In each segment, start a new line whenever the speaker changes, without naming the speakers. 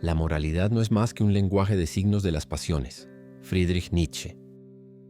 La moralidad no es más que un lenguaje de signos de las pasiones. Friedrich Nietzsche.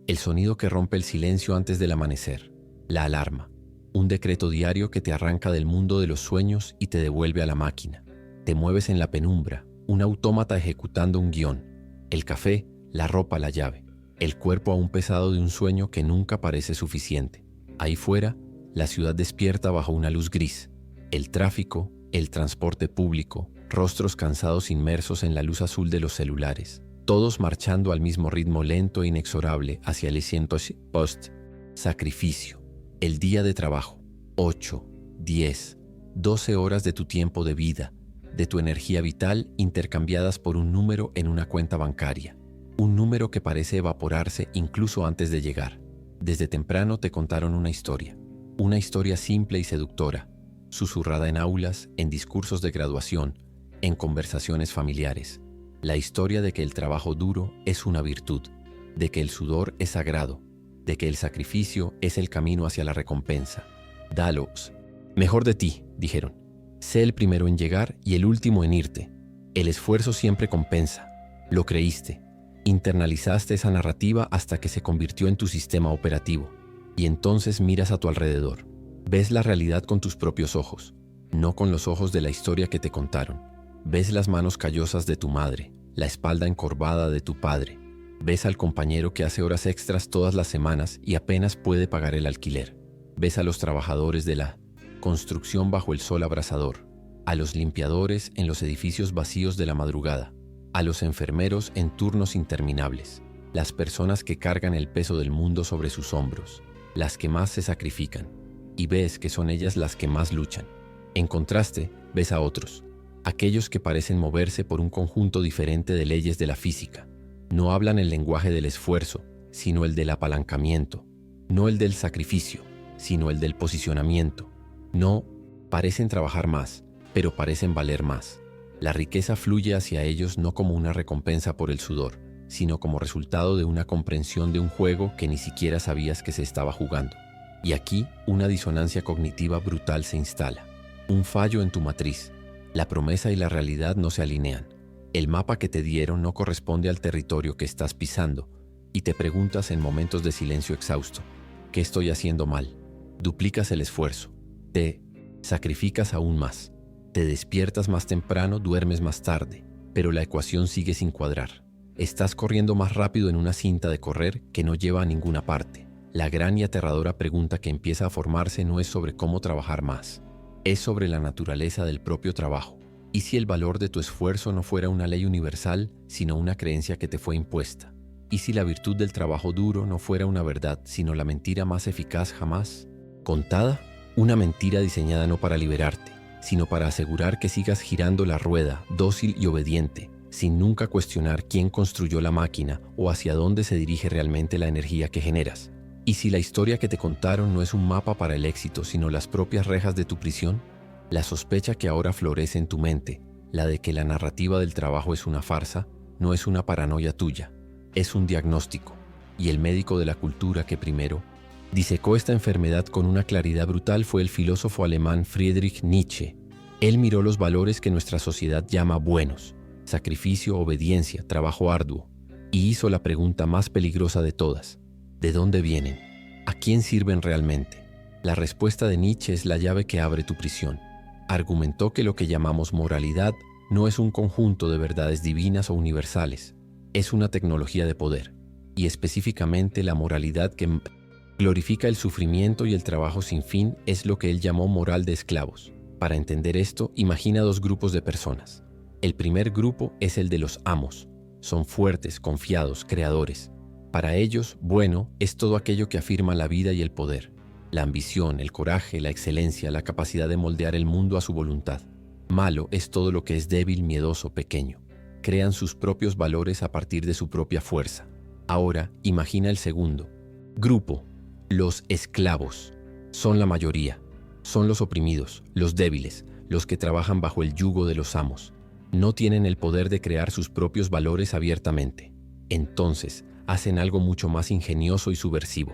El sonido que rompe el silencio antes del amanecer. La alarma. Un decreto diario que te arranca del mundo de los sueños y te devuelve a la máquina. Te mueves en la penumbra, un autómata ejecutando un guión. El café, la ropa, la llave. El cuerpo aún pesado de un sueño que nunca parece suficiente. Ahí fuera, la ciudad despierta bajo una luz gris. El tráfico, el transporte público, rostros cansados inmersos en la luz azul de los celulares. Todos marchando al mismo ritmo lento e inexorable hacia el siguiente post. Sacrificio. El día de trabajo. 8, 10, 12 horas de tu tiempo de vida, de tu energía vital intercambiadas por un número en una cuenta bancaria. Un número que parece evaporarse incluso antes de llegar. Desde temprano te contaron una historia simple y seductora, susurrada en aulas, en discursos de graduación, en conversaciones familiares. La historia de que el trabajo duro es una virtud, de que el sudor es sagrado, de que el sacrificio es el camino hacia la recompensa. Dalos. Mejor de ti, dijeron. Sé el primero en llegar y el último en irte. El esfuerzo siempre compensa. Lo creíste. Internalizaste esa narrativa hasta que se convirtió en tu sistema operativo. Y entonces miras a tu alrededor. Ves la realidad con tus propios ojos, no con los ojos de la historia que te contaron. Ves las manos callosas de tu madre, la espalda encorvada de tu padre. Ves al compañero que hace horas extras todas las semanas y apenas puede pagar el alquiler. Ves a los trabajadores de la construcción bajo el sol abrasador, a los limpiadores en los edificios vacíos de la madrugada, a los enfermeros en turnos interminables, las personas que cargan el peso del mundo sobre sus hombros, las que más se sacrifican, y ves que son ellas las que más luchan. En contraste, ves a otros, aquellos que parecen moverse por un conjunto diferente de leyes de la física. No hablan el lenguaje del esfuerzo, sino el del apalancamiento, no el del sacrificio, sino el del posicionamiento. No parecen trabajar más, pero parecen valer más. La riqueza fluye hacia ellos no como una recompensa por el sudor, sino como resultado de una comprensión de un juego que ni siquiera sabías que se estaba jugando. Y aquí una disonancia cognitiva brutal se instala. Un fallo en tu matriz. La promesa y la realidad no se alinean. El mapa que te dieron no corresponde al territorio que estás pisando, y te preguntas en momentos de silencio exhausto, ¿qué estoy haciendo mal? Duplicas el esfuerzo. Te sacrificas aún más. Te despiertas más temprano, duermes más tarde, pero la ecuación sigue sin cuadrar. Estás corriendo más rápido en una cinta de correr que no lleva a ninguna parte. La gran y aterradora pregunta que empieza a formarse no es sobre cómo trabajar más, es sobre la naturaleza del propio trabajo. ¿Y si el valor de tu esfuerzo no fuera una ley universal, sino una creencia que te fue impuesta? ¿Y si la virtud del trabajo duro no fuera una verdad, sino la mentira más eficaz jamás contada? Una mentira diseñada no para liberarte, sino para asegurar que sigas girando la rueda, dócil y obediente, sin nunca cuestionar quién construyó la máquina o hacia dónde se dirige realmente la energía que generas. ¿Y si la historia que te contaron no es un mapa para el éxito, sino las propias rejas de tu prisión? La sospecha que ahora florece en tu mente, la de que la narrativa del trabajo es una farsa, no es una paranoia tuya, es un diagnóstico. Y el médico de la cultura que primero disecó esta enfermedad con una claridad brutal fue el filósofo alemán Friedrich Nietzsche. Él miró los valores que nuestra sociedad llama buenos: sacrificio, obediencia, trabajo arduo, y hizo la pregunta más peligrosa de todas: ¿de dónde vienen? ¿A quién sirven realmente? La respuesta de Nietzsche es la llave que abre tu prisión. Argumentó que lo que llamamos moralidad no es un conjunto de verdades divinas o universales, es una tecnología de poder, y específicamente la moralidad que glorifica el sufrimiento y el trabajo sin fin es lo que él llamó moral de esclavos. Para entender esto, imagina dos grupos de personas. El primer grupo es el de los amos. Son fuertes, confiados, creadores. Para ellos, bueno es todo aquello que afirma la vida y el poder. La ambición, el coraje, la excelencia, la capacidad de moldear el mundo a su voluntad. Malo es todo lo que es débil, miedoso, pequeño. Crean sus propios valores a partir de su propia fuerza. Ahora, imagina el segundo grupo. Los esclavos. Son la mayoría. Son los oprimidos, los débiles, los que trabajan bajo el yugo de los amos. No tienen el poder de crear sus propios valores abiertamente. Entonces, hacen algo mucho más ingenioso y subversivo.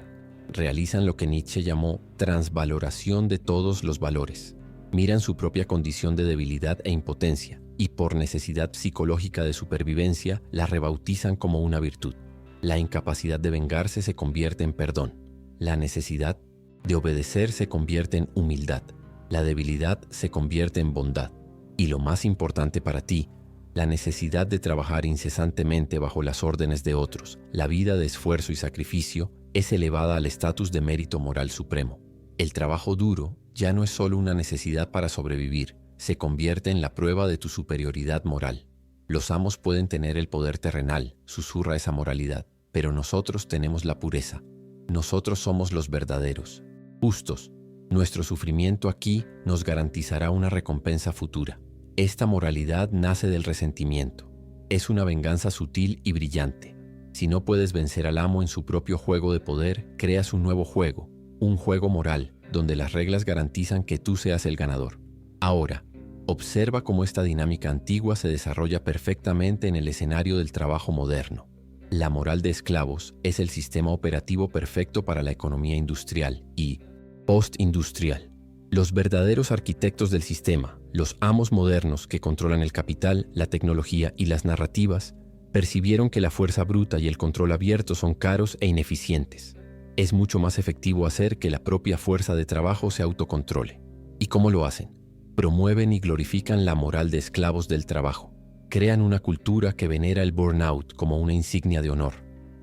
Realizan lo que Nietzsche llamó transvaloración de todos los valores. Miran su propia condición de debilidad e impotencia y por necesidad psicológica de supervivencia la rebautizan como una virtud. La incapacidad de vengarse se convierte en perdón. La necesidad de obedecer se convierte en humildad. La debilidad se convierte en bondad. Y lo más importante para ti, la necesidad de trabajar incesantemente bajo las órdenes de otros, la vida de esfuerzo y sacrificio, es elevada al estatus de mérito moral supremo. El trabajo duro ya no es solo una necesidad para sobrevivir, se convierte en la prueba de tu superioridad moral. Los amos pueden tener el poder terrenal, susurra esa moralidad, pero nosotros tenemos la pureza. Nosotros somos los verdaderos, justos. Nuestro sufrimiento aquí nos garantizará una recompensa futura. Esta moralidad nace del resentimiento. Es una venganza sutil y brillante. Si no puedes vencer al amo en su propio juego de poder, creas un nuevo juego, un juego moral, donde las reglas garantizan que tú seas el ganador. Ahora, observa cómo esta dinámica antigua se desarrolla perfectamente en el escenario del trabajo moderno. La moral de esclavos es el sistema operativo perfecto para la economía industrial y postindustrial. Los verdaderos arquitectos del sistema, los amos modernos que controlan el capital, la tecnología y las narrativas, percibieron que la fuerza bruta y el control abierto son caros e ineficientes. Es mucho más efectivo hacer que la propia fuerza de trabajo se autocontrole. ¿Y cómo lo hacen? Promueven y glorifican la moral de esclavos del trabajo. Crean una cultura que venera el burnout como una insignia de honor.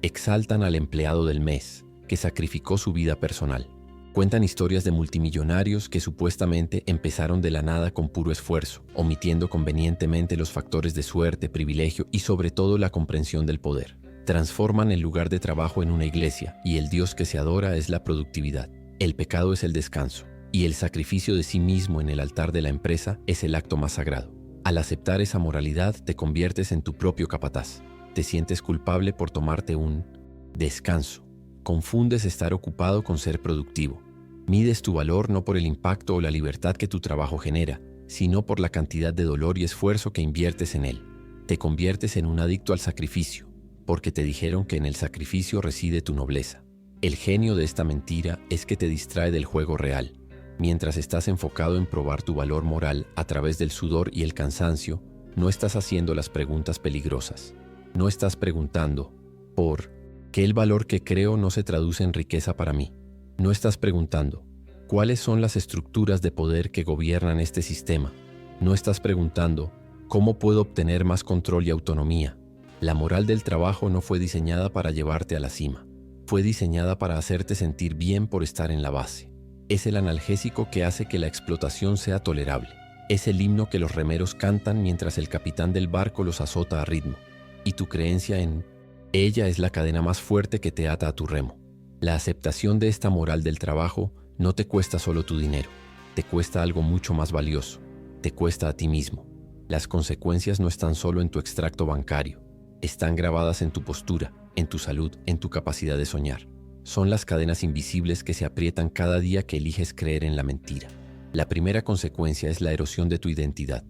Exaltan al empleado del mes, que sacrificó su vida personal. Cuentan historias de multimillonarios que supuestamente empezaron de la nada con puro esfuerzo, omitiendo convenientemente los factores de suerte, privilegio y sobre todo la comprensión del poder. Transforman el lugar de trabajo en una iglesia y el Dios que se adora es la productividad. El pecado es el descanso y el sacrificio de sí mismo en el altar de la empresa es el acto más sagrado. Al aceptar esa moralidad te conviertes en tu propio capataz. Te sientes culpable por tomarte un descanso. Confundes estar ocupado con ser productivo. Mides tu valor no por el impacto o la libertad que tu trabajo genera, sino por la cantidad de dolor y esfuerzo que inviertes en él. Te conviertes en un adicto al sacrificio, porque te dijeron que en el sacrificio reside tu nobleza. El genio de esta mentira es que te distrae del juego real. Mientras estás enfocado en probar tu valor moral a través del sudor y el cansancio, no estás haciendo las preguntas peligrosas. No estás preguntando ¿por qué el valor que creo no se traduce en riqueza para mí? No estás preguntando ¿cuáles son las estructuras de poder que gobiernan este sistema? No estás preguntando ¿cómo puedo obtener más control y autonomía? La moral del trabajo no fue diseñada para llevarte a la cima. Fue diseñada para hacerte sentir bien por estar en la base. Es el analgésico que hace que la explotación sea tolerable. Es el himno que los remeros cantan mientras el capitán del barco los azota a ritmo. Y tu creencia en ella es la cadena más fuerte que te ata a tu remo. La aceptación de esta moral del trabajo no te cuesta solo tu dinero. Te cuesta algo mucho más valioso. Te cuesta a ti mismo. Las consecuencias no están solo en tu extracto bancario. Están grabadas en tu postura, en tu salud, en tu capacidad de soñar. Son las cadenas invisibles que se aprietan cada día que eliges creer en la mentira. La primera consecuencia es la erosión de tu identidad.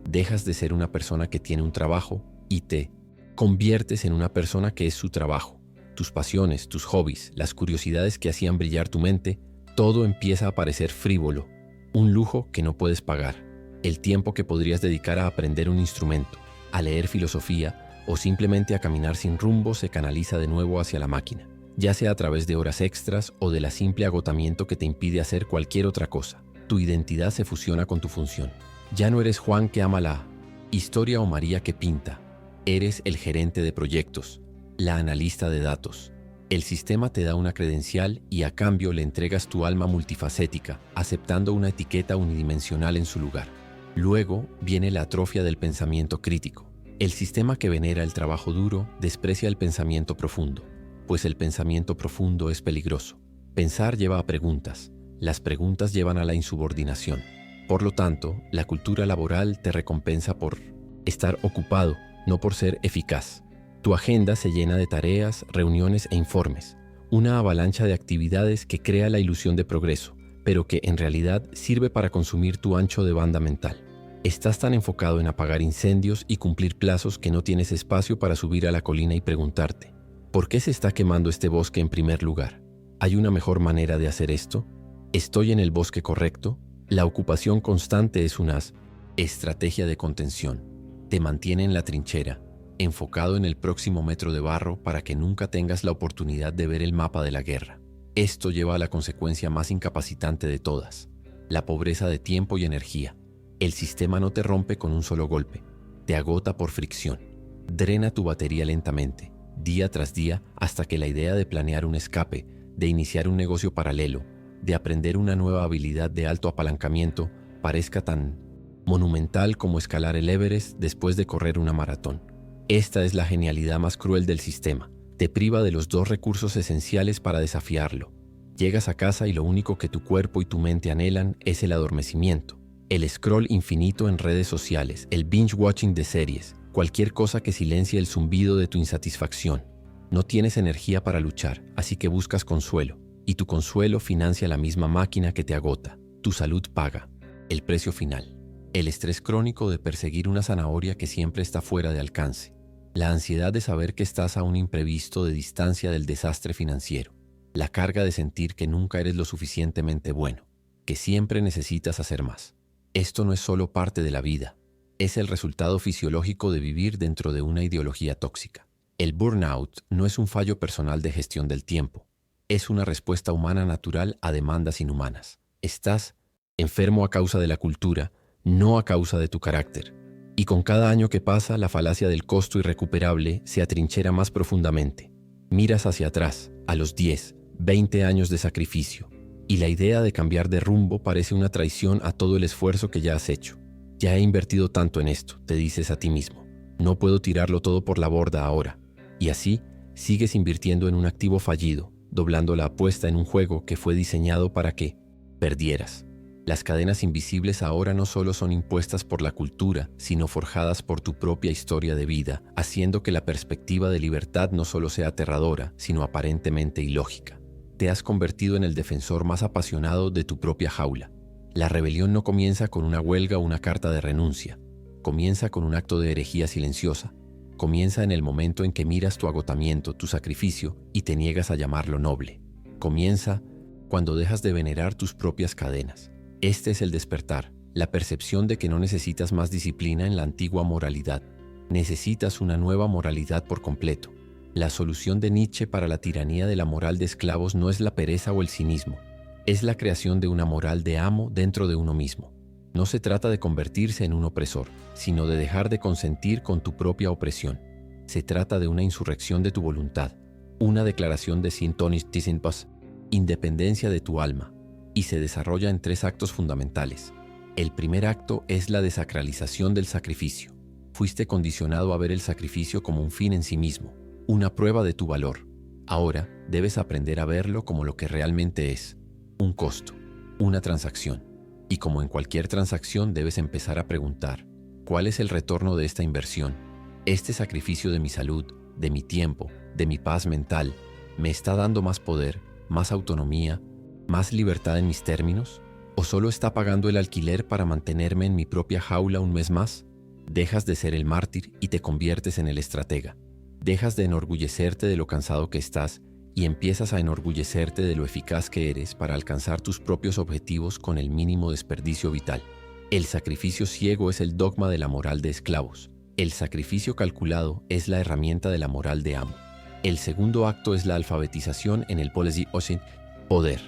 Dejas de ser una persona que tiene un trabajo y te conviertes en una persona que es su trabajo. Tus pasiones, tus hobbies, las curiosidades que hacían brillar tu mente, todo empieza a parecer frívolo, un lujo que no puedes pagar. El tiempo que podrías dedicar a aprender un instrumento, a leer filosofía o simplemente a caminar sin rumbo se canaliza de nuevo hacia la máquina, ya sea a través de horas extras o de la simple agotamiento que te impide hacer cualquier otra cosa. Tu identidad se fusiona con tu función. Ya no eres Juan que ama la historia o María que pinta. Eres el gerente de proyectos, la analista de datos. El sistema te da una credencial y a cambio le entregas tu alma multifacética, aceptando una etiqueta unidimensional en su lugar. Luego viene la atrofia del pensamiento crítico. El sistema que venera el trabajo duro desprecia el pensamiento profundo, pues el pensamiento profundo es peligroso. Pensar lleva a preguntas. Las preguntas llevan a la insubordinación. Por lo tanto, la cultura laboral te recompensa por estar ocupado, no por ser eficaz. Tu agenda se llena de tareas, reuniones e informes, una avalancha de actividades que crea la ilusión de progreso, pero que en realidad sirve para consumir tu ancho de banda mental. Estás tan enfocado en apagar incendios y cumplir plazos que no tienes espacio para subir a la colina y preguntarte, ¿por qué se está quemando este bosque en primer lugar? ¿Hay una mejor manera de hacer esto? ¿Estoy en el bosque correcto? La ocupación constante es una estrategia de contención. Te mantiene en la trinchera, enfocado en el próximo metro de barro para que nunca tengas la oportunidad de ver el mapa de la guerra. Esto lleva a la consecuencia más incapacitante de todas, la pobreza de tiempo y energía. El sistema no te rompe con un solo golpe, te agota por fricción. Drena tu batería lentamente, día tras día, hasta que la idea de planear un escape, de iniciar un negocio paralelo, de aprender una nueva habilidad de alto apalancamiento, parezca tan monumental como escalar el Everest después de correr una maratón. Esta es la genialidad más cruel del sistema. Te priva de los dos recursos esenciales para desafiarlo. Llegas a casa y lo único que tu cuerpo y tu mente anhelan es el adormecimiento, el scroll infinito en redes sociales, el binge-watching de series, cualquier cosa que silencie el zumbido de tu insatisfacción. No tienes energía para luchar, así que buscas consuelo, y tu consuelo financia la misma máquina que te agota. Tu salud paga el precio final. El estrés crónico de perseguir una zanahoria que siempre está fuera de alcance. La ansiedad de saber que estás a un imprevisto de distancia del desastre financiero. La carga de sentir que nunca eres lo suficientemente bueno, que siempre necesitas hacer más. Esto no es solo parte de la vida, es el resultado fisiológico de vivir dentro de una ideología tóxica. El burnout no es un fallo personal de gestión del tiempo, es una respuesta humana natural a demandas inhumanas. Estás enfermo a causa de la cultura, no a causa de tu carácter. Y con cada año que pasa, la falacia del costo irrecuperable se atrinchera más profundamente. Miras hacia atrás, a los 10, 20 años de sacrificio, y la idea de cambiar de rumbo parece una traición a todo el esfuerzo que ya has hecho. Ya he invertido tanto en esto, te dices a ti mismo. No puedo tirarlo todo por la borda ahora. Y así, sigues invirtiendo en un activo fallido, doblando la apuesta en un juego que fue diseñado para que perdieras. Las cadenas invisibles ahora no solo son impuestas por la cultura, sino forjadas por tu propia historia de vida, haciendo que la perspectiva de libertad no solo sea aterradora, sino aparentemente ilógica. Te has convertido en el defensor más apasionado de tu propia jaula. La rebelión no comienza con una huelga o una carta de renuncia. Comienza con un acto de herejía silenciosa. Comienza en el momento en que miras tu agotamiento, tu sacrificio, y te niegas a llamarlo noble. Comienza cuando dejas de venerar tus propias cadenas. Este es el despertar, la percepción de que no necesitas más disciplina en la antigua moralidad. Necesitas una nueva moralidad por completo. La solución de Nietzsche para la tiranía de la moral de esclavos no es la pereza o el cinismo. Es la creación de una moral de amo dentro de uno mismo. No se trata de convertirse en un opresor, sino de dejar de consentir con tu propia opresión. Se trata de una insurrección de tu voluntad, una declaración de Sintonis Tisinpas, independencia de tu alma, y se desarrolla en 3 actos fundamentales. El primer acto es la desacralización del sacrificio. Fuiste condicionado a ver el sacrificio como un fin en sí mismo, una prueba de tu valor. Ahora debes aprender a verlo como lo que realmente es, un costo, una transacción. Y como en cualquier transacción debes empezar a preguntar, ¿cuál es el retorno de esta inversión? ¿Este sacrificio de mi salud, de mi tiempo, de mi paz mental, me está dando más poder, más autonomía, más libertad en mis términos? ¿O solo está pagando el alquiler para mantenerme en mi propia jaula un mes más? Dejas de ser el mártir y te conviertes en el estratega. Dejas de enorgullecerte de lo cansado que estás y empiezas a enorgullecerte de lo eficaz que eres para alcanzar tus propios objetivos con el mínimo desperdicio vital. El sacrificio ciego es el dogma de la moral de esclavos. El sacrificio calculado es la herramienta de la moral de amo. El segundo acto es la alfabetización en el policy poder.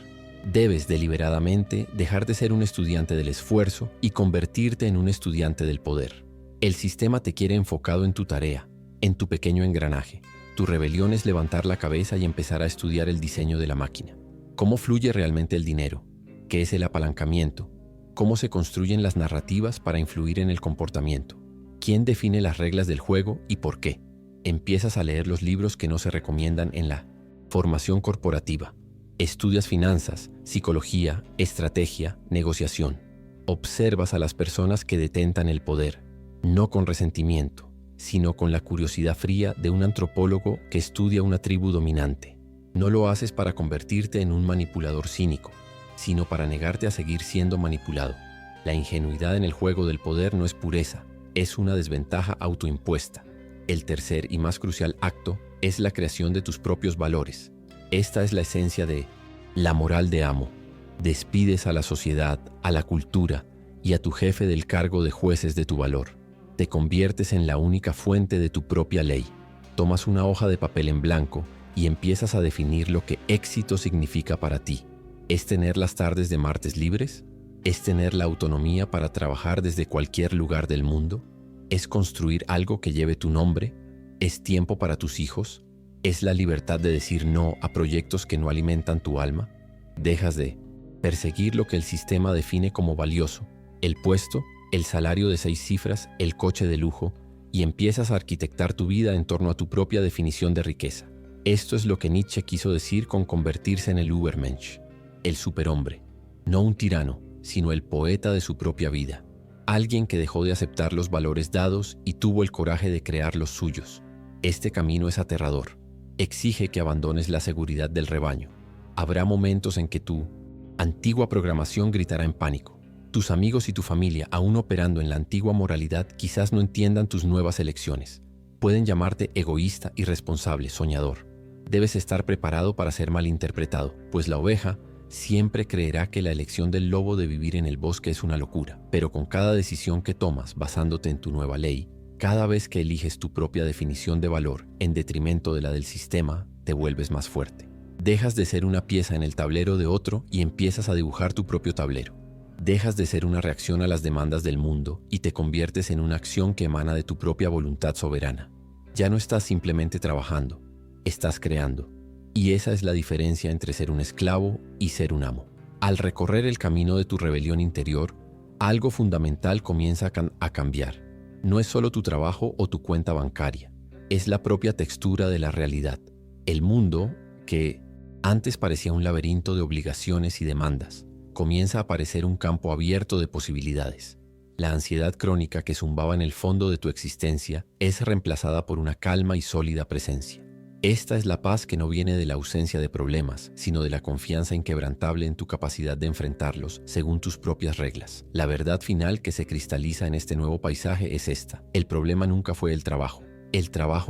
Debes deliberadamente dejar de ser un estudiante del esfuerzo y convertirte en un estudiante del poder. El sistema te quiere enfocado en tu tarea, en tu pequeño engranaje. Tu rebelión es levantar la cabeza y empezar a estudiar el diseño de la máquina. ¿Cómo fluye realmente el dinero? ¿Qué es el apalancamiento? ¿Cómo se construyen las narrativas para influir en el comportamiento? ¿Quién define las reglas del juego y por qué? Empiezas a leer los libros que no se recomiendan en la formación corporativa. Estudias finanzas, psicología, estrategia, negociación. Observas a las personas que detentan el poder, no con resentimiento, sino con la curiosidad fría de un antropólogo que estudia una tribu dominante. No lo haces para convertirte en un manipulador cínico, sino para negarte a seguir siendo manipulado. La ingenuidad en el juego del poder no es pureza, es una desventaja autoimpuesta. El tercer y más crucial acto es la creación de tus propios valores. Esta es la esencia de la moral de amo. Despides a la sociedad, a la cultura y a tu jefe del cargo de jueces de tu valor. Te conviertes en la única fuente de tu propia ley. Tomas una hoja de papel en blanco y empiezas a definir lo que éxito significa para ti. ¿Es tener las tardes de martes libres? ¿Es tener la autonomía para trabajar desde cualquier lugar del mundo? ¿Es construir algo que lleve tu nombre? ¿Es tiempo para tus hijos? ¿Es la libertad de decir no a proyectos que no alimentan tu alma? Dejas de perseguir lo que el sistema define como valioso, el puesto, el salario de 6 cifras, el coche de lujo, y empiezas a arquitectar tu vida en torno a tu propia definición de riqueza. Esto es lo que Nietzsche quiso decir con convertirse en el Übermensch, el superhombre, no un tirano, sino el poeta de su propia vida. Alguien que dejó de aceptar los valores dados y tuvo el coraje de crear los suyos. Este camino es aterrador. Exige que abandones la seguridad del rebaño. Habrá momentos en que tu antigua programación gritará en pánico. Tus amigos y tu familia, aún operando en la antigua moralidad, quizás no entiendan tus nuevas elecciones. Pueden llamarte egoísta, irresponsable, soñador. Debes estar preparado para ser malinterpretado, pues la oveja siempre creerá que la elección del lobo de vivir en el bosque es una locura. Pero con cada decisión que tomas basándote en tu nueva ley, cada vez que eliges tu propia definición de valor en detrimento de la del sistema, te vuelves más fuerte. Dejas de ser una pieza en el tablero de otro y empiezas a dibujar tu propio tablero. Dejas de ser una reacción a las demandas del mundo y te conviertes en una acción que emana de tu propia voluntad soberana. Ya no estás simplemente trabajando, estás creando. Y esa es la diferencia entre ser un esclavo y ser un amo. Al recorrer el camino de tu rebelión interior, algo fundamental comienza a cambiar. No es solo tu trabajo o tu cuenta bancaria, es la propia textura de la realidad. El mundo, que antes parecía un laberinto de obligaciones y demandas, comienza a parecer un campo abierto de posibilidades. La ansiedad crónica que zumbaba en el fondo de tu existencia es reemplazada por una calma y sólida presencia. Esta es la paz que no viene de la ausencia de problemas, sino de la confianza inquebrantable en tu capacidad de enfrentarlos según tus propias reglas. La verdad final que se cristaliza en este nuevo paisaje es esta: el problema nunca fue el trabajo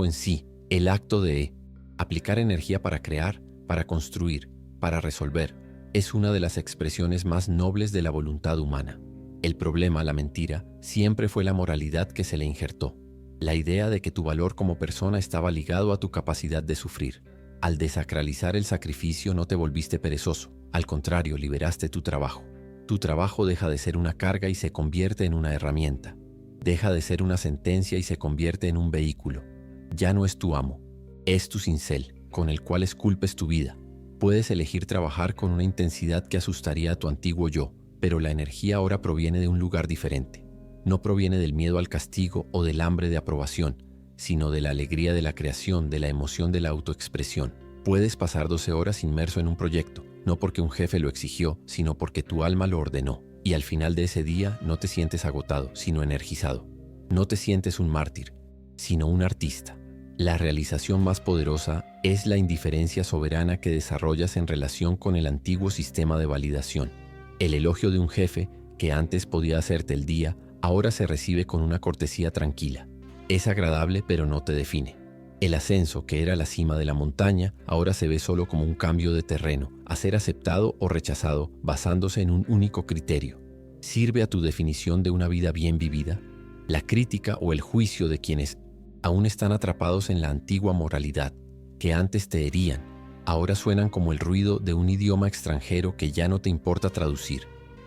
en sí, el acto de aplicar energía para crear, para construir, para resolver, es una de las expresiones más nobles de la voluntad humana. El problema, la mentira, siempre fue la moralidad que se le injertó. La idea de que tu valor como persona estaba ligado a tu capacidad de sufrir. Al desacralizar el sacrificio no te volviste perezoso, al contrario, liberaste tu trabajo. Tu trabajo deja de ser una carga y se convierte en una herramienta. Deja de ser una sentencia y se convierte en un vehículo. Ya no es tu amo, es tu cincel, con el cual esculpes tu vida. Puedes elegir trabajar con una intensidad que asustaría a tu antiguo yo, pero la energía ahora proviene de un lugar diferente. No proviene del miedo al castigo o del hambre de aprobación, sino de la alegría de la creación, de la emoción de la autoexpresión. Puedes pasar 12 horas inmerso en un proyecto, no porque un jefe lo exigió, sino porque tu alma lo ordenó. Y al final de ese día no te sientes agotado, sino energizado. No te sientes un mártir, sino un artista. La realización más poderosa es la indiferencia soberana que desarrollas en relación con el antiguo sistema de validación. El elogio de un jefe que antes podía hacerte el día, ahora se recibe con una cortesía tranquila. Es agradable, pero no te define. El ascenso, que era la cima de la montaña, ahora se ve solo como un cambio de terreno, a ser aceptado o rechazado basándose en un único criterio. ¿Sirve a tu definición de una vida bien vivida? La crítica o el juicio de quienes aún están atrapados en la antigua moralidad, que antes te herían, ahora suenan como el ruido de un idioma extranjero que ya no te importa traducir.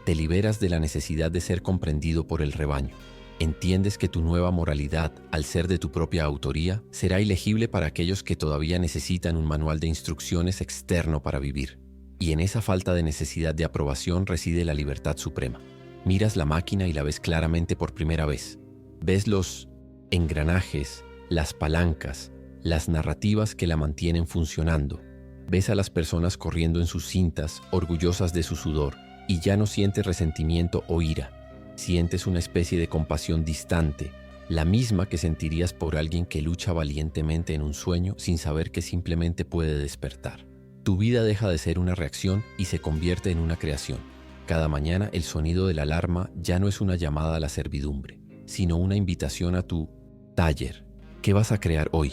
Te liberas de la necesidad de ser comprendido por el rebaño. Entiendes que tu nueva moralidad, al ser de tu propia autoría, será ilegible para aquellos que todavía necesitan un manual de instrucciones externo para vivir. Y en esa falta de necesidad de aprobación reside la libertad suprema. Miras la máquina y la ves claramente por primera vez. Ves los engranajes, las palancas, las narrativas que la mantienen funcionando. Ves a las personas corriendo en sus cintas, orgullosas de su sudor, y ya no sientes resentimiento o ira. Sientes una especie de compasión distante, la misma que sentirías por alguien que lucha valientemente en un sueño sin saber que simplemente puede despertar. Tu vida deja de ser una reacción y se convierte en una creación. Cada mañana el sonido de la alarma ya no es una llamada a la servidumbre, sino una invitación a tu taller. ¿Qué vas a crear hoy?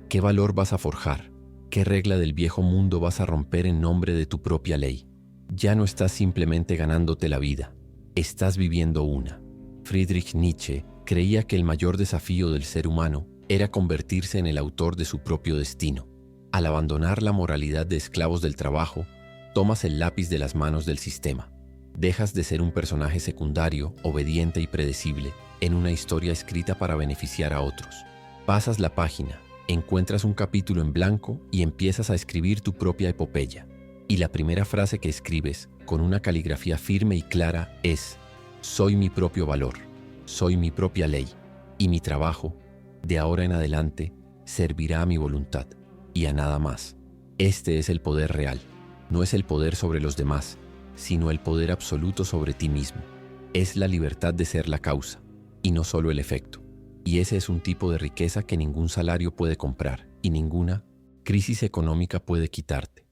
¿Qué valor vas a forjar? ¿Qué regla del viejo mundo vas a romper en nombre de tu propia ley? Ya no estás simplemente ganándote la vida, estás viviendo una. Friedrich Nietzsche Creía que el mayor desafío del ser humano era convertirse en el autor de su propio destino. Al abandonar la moralidad de esclavos del trabajo, tomas el lápiz de las manos del sistema. Dejas de ser un personaje secundario, obediente y predecible, en una historia escrita para beneficiar a otros. Pasas la página, encuentras un capítulo en blanco y empiezas a escribir tu propia epopeya. Y la primera frase que escribes, con una caligrafía firme y clara, es: soy mi propio valor, soy mi propia ley, y mi trabajo, de ahora en adelante, servirá a mi voluntad y a nada más. Este es el poder real. No es el poder sobre los demás, sino el poder absoluto sobre ti mismo. Es la libertad de ser la causa, y no solo el efecto. Y ese es un tipo de riqueza que ningún salario puede comprar y ninguna crisis económica puede quitarte.